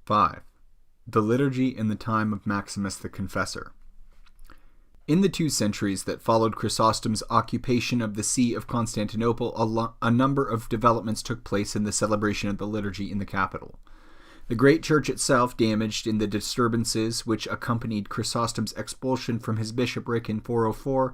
5. The Liturgy in the time of Maximus the Confessor. In the 2 centuries that followed Chrysostom's occupation of the See of Constantinople, a number of developments took place in the celebration of the liturgy in the capital. The great church itself, damaged in the disturbances which accompanied Chrysostom's expulsion from his bishopric in 404,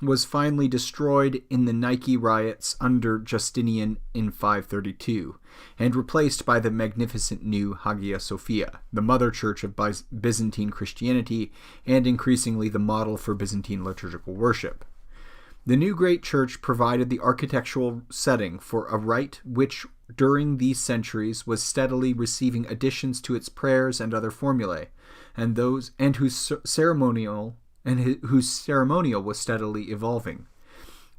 was finally destroyed in the Nike riots under Justinian in 532, and replaced by the magnificent new Hagia Sophia, the mother church of Byzantine Christianity, and increasingly the model for Byzantine liturgical worship. The new great church provided the architectural setting for a rite which, during these centuries, was steadily receiving additions to its prayers and other formulae, and whose ceremonial was steadily evolving.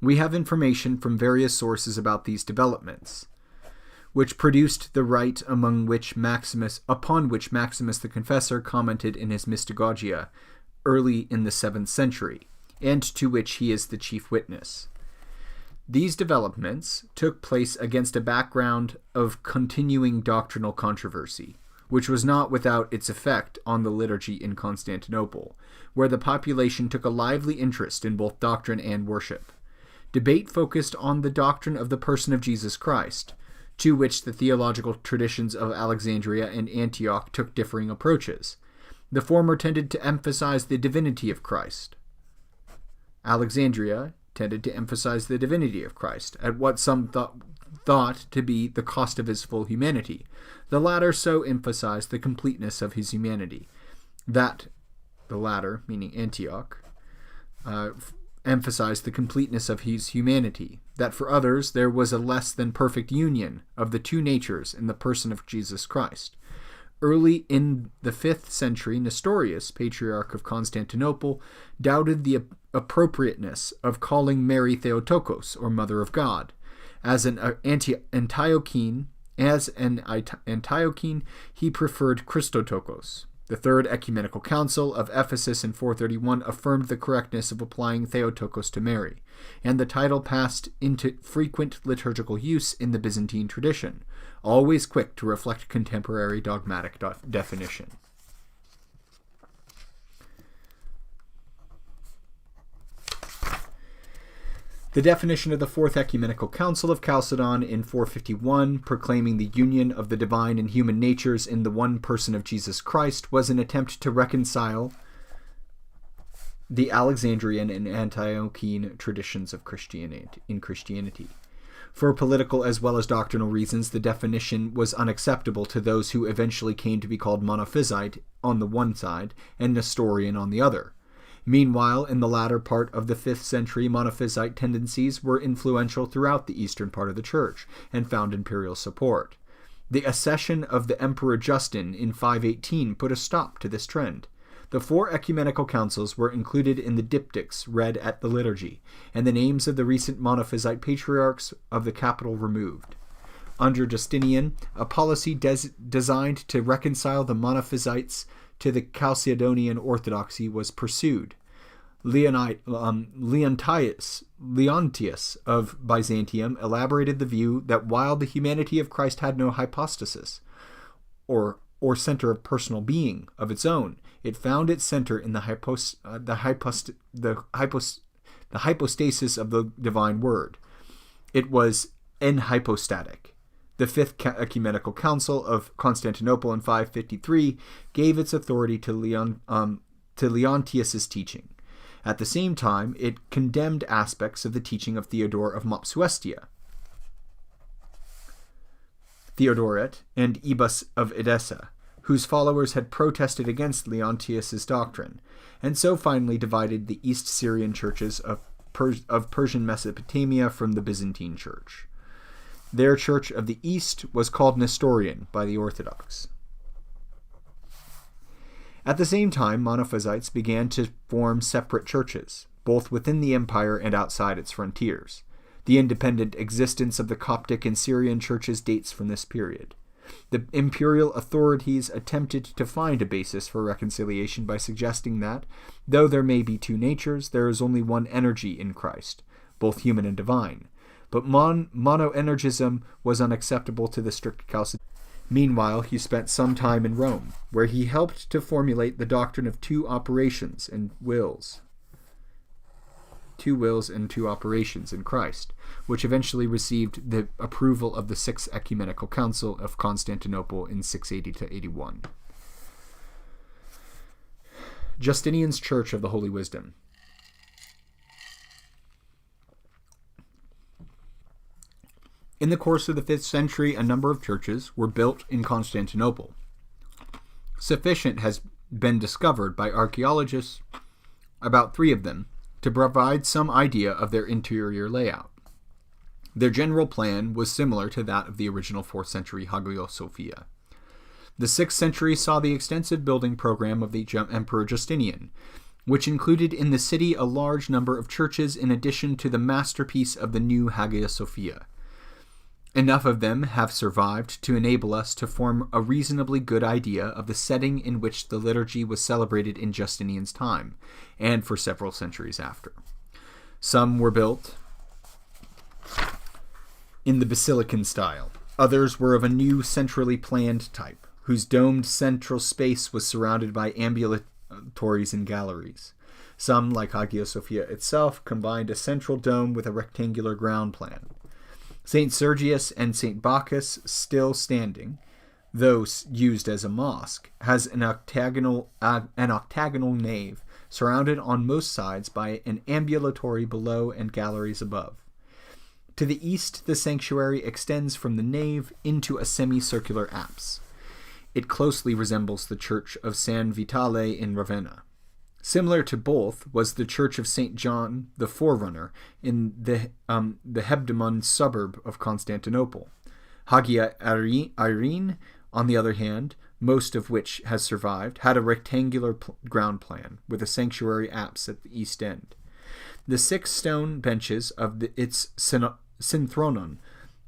We have information from various sources about these developments, which produced the rite upon which Maximus the Confessor commented in his Mystagogia early in the 7th century, and to which he is the chief witness. These developments took place against a background of continuing doctrinal controversy, which was not without its effect on the liturgy in Constantinople, where the population took a lively interest in both doctrine and worship. Debate focused on the doctrine of the person of Jesus Christ, to which the theological traditions of Alexandria and Antioch took differing approaches. The former tended to emphasize the divinity of Christ. Alexandria tended to emphasize the divinity of Christ, at what some thought to be the cost of his full humanity. The latter so emphasized the completeness of his humanity, that the latter, meaning Antioch, emphasized the completeness of his humanity, that for others there was a less than perfect union of the two natures in the person of Jesus Christ. Early in the 5th century, Nestorius, Patriarch of Constantinople, doubted the appropriateness of calling Mary Theotokos, or Mother of God. As an Antiochene, he preferred Christotokos. The Third Ecumenical Council of Ephesus in 431 affirmed the correctness of applying Theotokos to Mary, and the title passed into frequent liturgical use in the Byzantine tradition, always quick to reflect contemporary dogmatic definition. The definition of the Fourth Ecumenical Council of Calcedon in 451, proclaiming the union of the divine and human natures in the one person of Jesus Christ, was an attempt to reconcile the Alexandrian and Antiochene traditions of Christianity. For political as well as doctrinal reasons, the definition was unacceptable to those who eventually came to be called Monophysite on the one side and Nestorian on the other. Meanwhile, in the latter part of the 5th century, Monophysite tendencies were influential throughout the eastern part of the Church and found imperial support. The accession of the Emperor Justin in 518 put a stop to this trend. The 4 ecumenical councils were included in the diptychs read at the liturgy, and the names of the recent Monophysite patriarchs of the capital removed. Under Justinian, a policy designed to reconcile the Monophysites to the Calcedonian orthodoxy was pursued. Leontius of Byzantium elaborated the view that while the humanity of Christ had no hypostasis, or center of personal being of its own, it found its center in the hypostasis of the divine word. It was enhypostatic. The 5th Ecumenical Council of Constantinople in 553 gave its authority to Leontius's teaching. At the same time, it condemned aspects of the teaching of Theodore of Mopsuestia, Theodoret, and Ibas of Edessa, whose followers had protested against Leontius's doctrine, and so finally divided the East Syrian churches of Persian Mesopotamia from the Byzantine Church. Their church of the East was called Nestorian by the Orthodox. At the same time, Monophysites began to form separate churches, both within the empire and outside its frontiers. The independent existence of the Coptic and Syrian churches dates from this period. The imperial authorities attempted to find a basis for reconciliation by suggesting that, though there may be two natures, there is only one energy in Christ, both human and divine. But monoenergism was unacceptable to the strict Chalcedonians. Meanwhile, he spent some time in Rome, where he helped to formulate the doctrine of two operations and wills. Two wills and two operations in Christ, which eventually received the approval of the Sixth Ecumenical Council of Constantinople in 680 to 81. Justinian's Church of the Holy Wisdom. In the course of the 5th century, a number of churches were built in Constantinople. Sufficient has been discovered by archaeologists, about 3 of them, to provide some idea of their interior layout. Their general plan was similar to that of the original 4th century Hagia Sophia. The 6th century saw the extensive building program of the Emperor Justinian, which included in the city a large number of churches in addition to the masterpiece of the new Hagia Sophia. Enough of them have survived to enable us to form a reasonably good idea of the setting in which the liturgy was celebrated in Justinian's time, and for several centuries after. Some were built in the basilican style. Others were of a new centrally planned type, whose domed central space was surrounded by ambulatories and galleries. Some, like Hagia Sophia itself, combined a central dome with a rectangular ground plan. St. Sergius and St. Bacchus, still standing, though used as a mosque, has an octagonal nave surrounded on most sides by an ambulatory below and galleries above. To the east, the sanctuary extends from the nave into a semicircular apse. It closely resembles the church of San Vitale in Ravenna. Similar to both was the Church of St. John the Forerunner in the Hebdomon suburb of Constantinople. Hagia Irene, on the other hand, most of which has survived, had a rectangular ground plan with a sanctuary apse at the east end. The 6 stone benches of its synthronon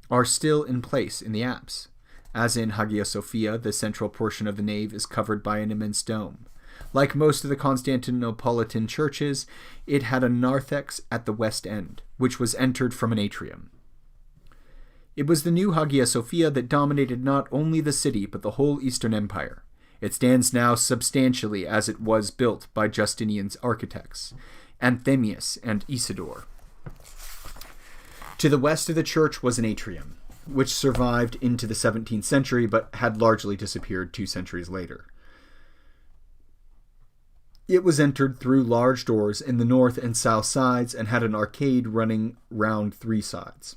are still in place in the apse. As in Hagia Sophia, the central portion of the nave is covered by an immense dome. Like most of the Constantinopolitan churches, it had a narthex at the west end, which was entered from an atrium. It was the new Hagia Sophia that dominated not only the city but the whole Eastern Empire. It stands now substantially as it was built by Justinian's architects, Anthemius and Isidore. To the west of the church was an atrium, which survived into the 17th century but had largely disappeared 2 centuries later. It was entered through large doors in the north and south sides and had an arcade running round 3 sides.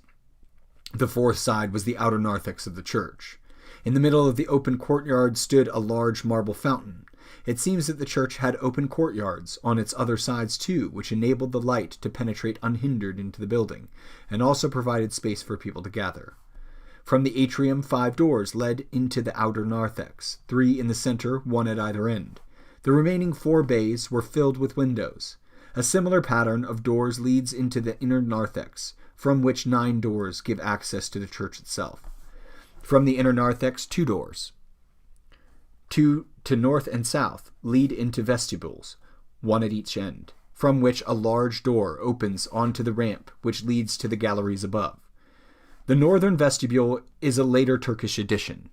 The 4th side was the outer narthex of the church. In the middle of the open courtyard stood a large marble fountain. It seems that the church had open courtyards on its other sides too, which enabled the light to penetrate unhindered into the building, and also provided space for people to gather. From the atrium, 5 doors led into the outer narthex, 3 in the center, 1 at either end. The remaining 4 bays were filled with windows. A similar pattern of doors leads into the inner narthex, from which 9 doors give access to the church itself. From the inner narthex, 2 doors, 2 to north and south, lead into vestibules, 1 at each end, from which a large door opens onto the ramp which leads to the galleries above. The northern vestibule is a later Turkish addition.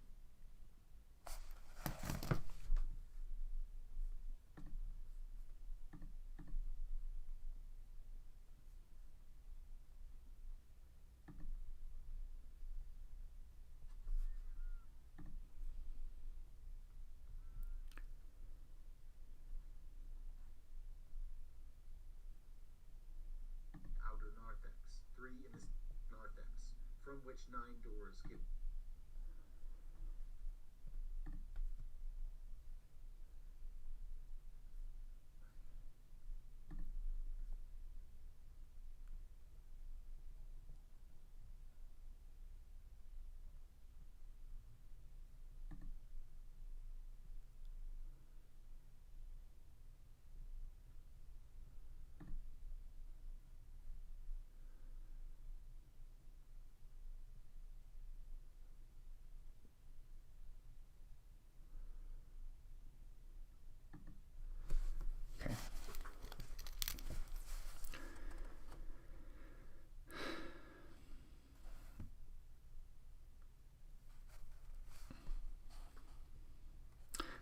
From which 9 doors give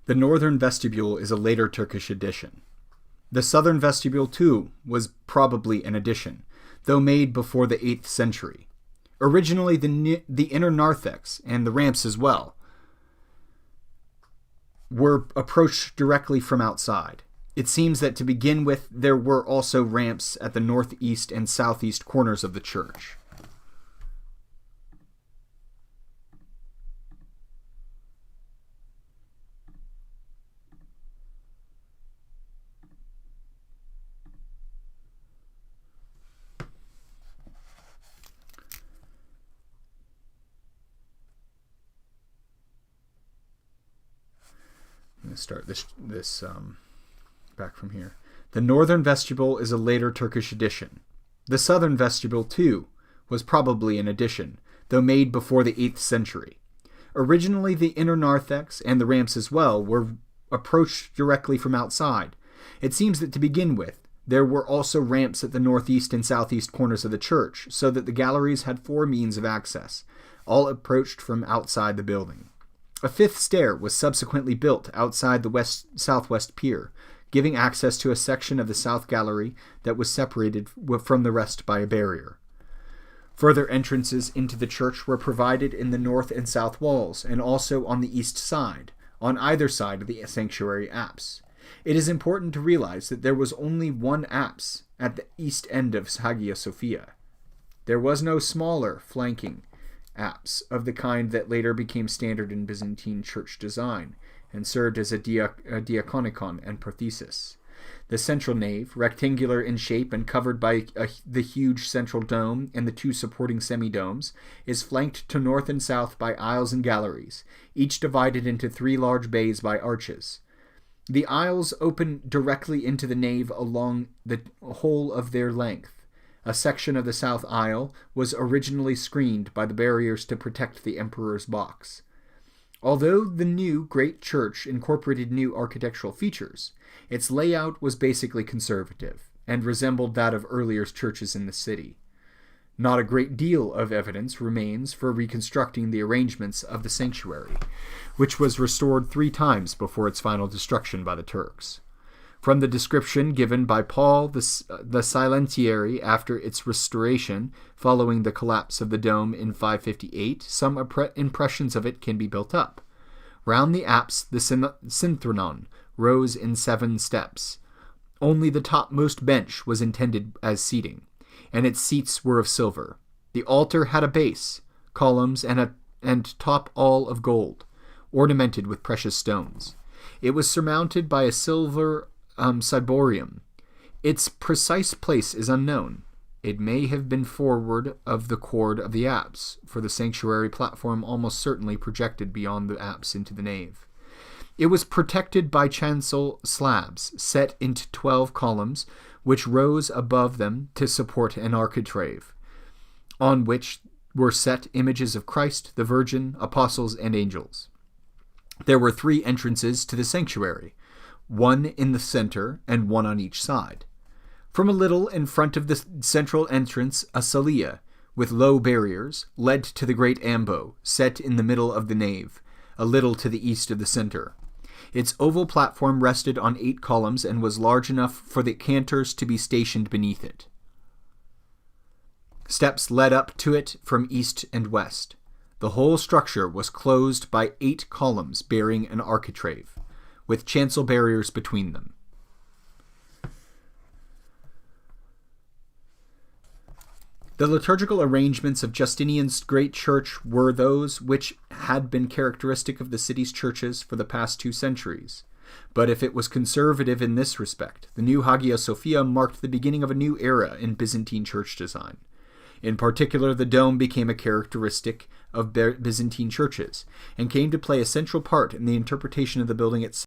The northern vestibule is a later Turkish addition. The southern vestibule, too, was probably an addition, though made before the 8th century. Originally, the inner narthex, and the ramps as well, were approached directly from outside. It seems that to begin with, there were also ramps at the northeast and southeast corners of the church. I'm going to start this back from here. The northern vestibule is a later Turkish addition. The southern vestibule, too, was probably an addition, though made before the 8th century. Originally, the inner narthex, and the ramps as well, were approached directly from outside. It seems that to begin with, there were also ramps at the northeast and southeast corners of the church, so that the galleries had 4 means of access, all approached from outside the building. A 5th stair was subsequently built outside the southwest pier, giving access to a section of the south gallery that was separated from the rest by a barrier. Further entrances into the church were provided in the north and south walls, and also on the east side, on either side of the sanctuary apse. It is important to realize that there was only one apse at the east end of Hagia Sophia. There was no smaller flanking apse of the kind that later became standard in Byzantine church design and served as a diaconicon and prothesis. The central nave, rectangular in shape and covered by the huge central dome and the 2 supporting semi-domes, is flanked to north and south by aisles and galleries, each divided into 3 large bays by arches. The aisles open directly into the nave along the whole of their length. A section of the south aisle was originally screened by the barriers to protect the emperor's box. Although the new great church incorporated new architectural features, its layout was basically conservative and resembled that of earlier churches in the city. Not a great deal of evidence remains for reconstructing the arrangements of the sanctuary, which was restored 3 times before its final destruction by the Turks. From the description given by Paul the Silentiary after its restoration following the collapse of the dome in 558, some impressions of it can be built up. Round the apse the synthronon rose in 7 steps. Only the topmost bench was intended as seating, and its seats were of silver. The altar had a base, columns, and top all of gold, ornamented with precious stones. It was surmounted by a silver ciborium. Its precise place is unknown. It may have been forward of the chord of the apse, for the sanctuary platform almost certainly projected beyond the apse into the nave. It was protected by chancel slabs, set into 12 columns, which rose above them to support an architrave, on which were set images of Christ, the Virgin, apostles, and angels. There were 3 entrances to the sanctuary, 1 in the center and 1 on each side. From a little in front of the central entrance, a salia, with low barriers, led to the great ambo, set in the middle of the nave, a little to the east of the center. Its oval platform rested on 8 columns and was large enough for the cantors to be stationed beneath it. Steps led up to it from east and west. The whole structure was closed by 8 columns bearing an architrave, with chancel barriers between them. The liturgical arrangements of Justinian's great church were those which had been characteristic of the city's churches for the past 2 centuries. But if it was conservative in this respect, the new Hagia Sophia marked the beginning of a new era in Byzantine church design. In particular, the dome became a characteristic of Byzantine churches, and came to play a central part in the interpretation of the building itself.